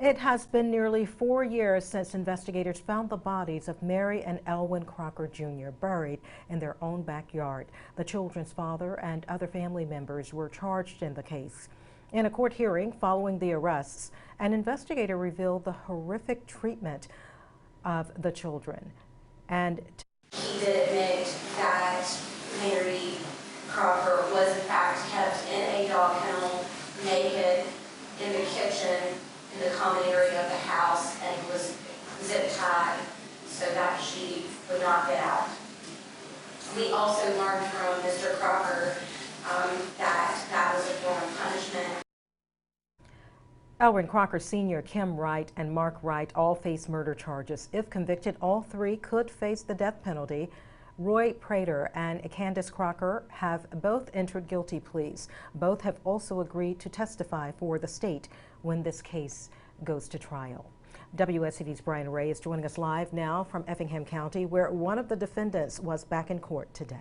It has been nearly 4 years since investigators found the bodies of Mary and Elwin Crocker Jr. buried in their own backyard. The children's father and other family members were charged in the case. In a court hearing following the arrests, an investigator revealed the horrific treatment of the children. And he did admit that Mary Crocker was in fact kept in a dog kennel, naked, in the kitchen, in the common area of the house, and was zip tied so that she would not get out. We also learned from Mr. Crocker that was a form of punishment. Elwin Crocker Sr., Kim Wright, and Mark Wright all face murder charges. If convicted, all three could face the death penalty. Roy Prater and Candace Crocker have both entered guilty pleas. Both have also agreed to testify for the state when this case goes to trial. WSCV's Brian Ray is joining us live now from Effingham County, where one of the defendants was back in court today.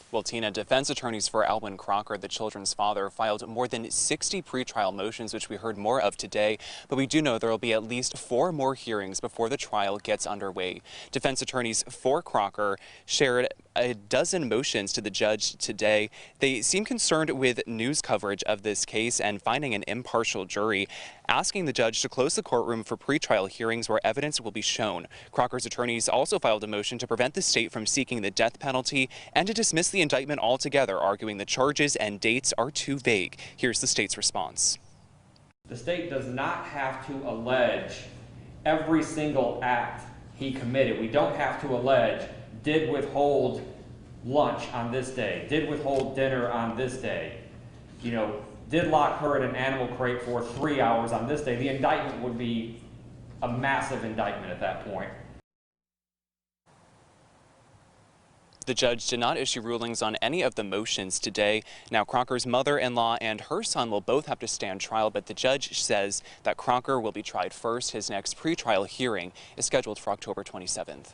Well, Tina, defense attorneys for Elwin Crocker, the children's father, filed more than 60 pretrial motions, which we heard more of today. But we do know there will be at least 4 more hearings before the trial gets underway. Defense attorneys for Crocker shared a dozen motions to the judge today. They seem concerned with news coverage of this case and finding an impartial jury, asking the judge to close the courtroom for pretrial hearings where evidence will be shown. Crocker's attorneys also filed a motion to prevent the state from seeking the death penalty and to dismiss the indictment altogether, arguing the charges and dates are too vague. Here's the state's response. The state does not have to allege every single act he committed. We don't have to allege did withhold lunch on this day, did withhold dinner on this day, did lock her in an animal crate for 3 hours on this day. The indictment would be a massive indictment at that point. The judge did not issue rulings on any of the motions today. Now, Crocker's mother-in-law and her son will both have to stand trial, but the judge says that Crocker will be tried first. His next pretrial hearing is scheduled for October 27th.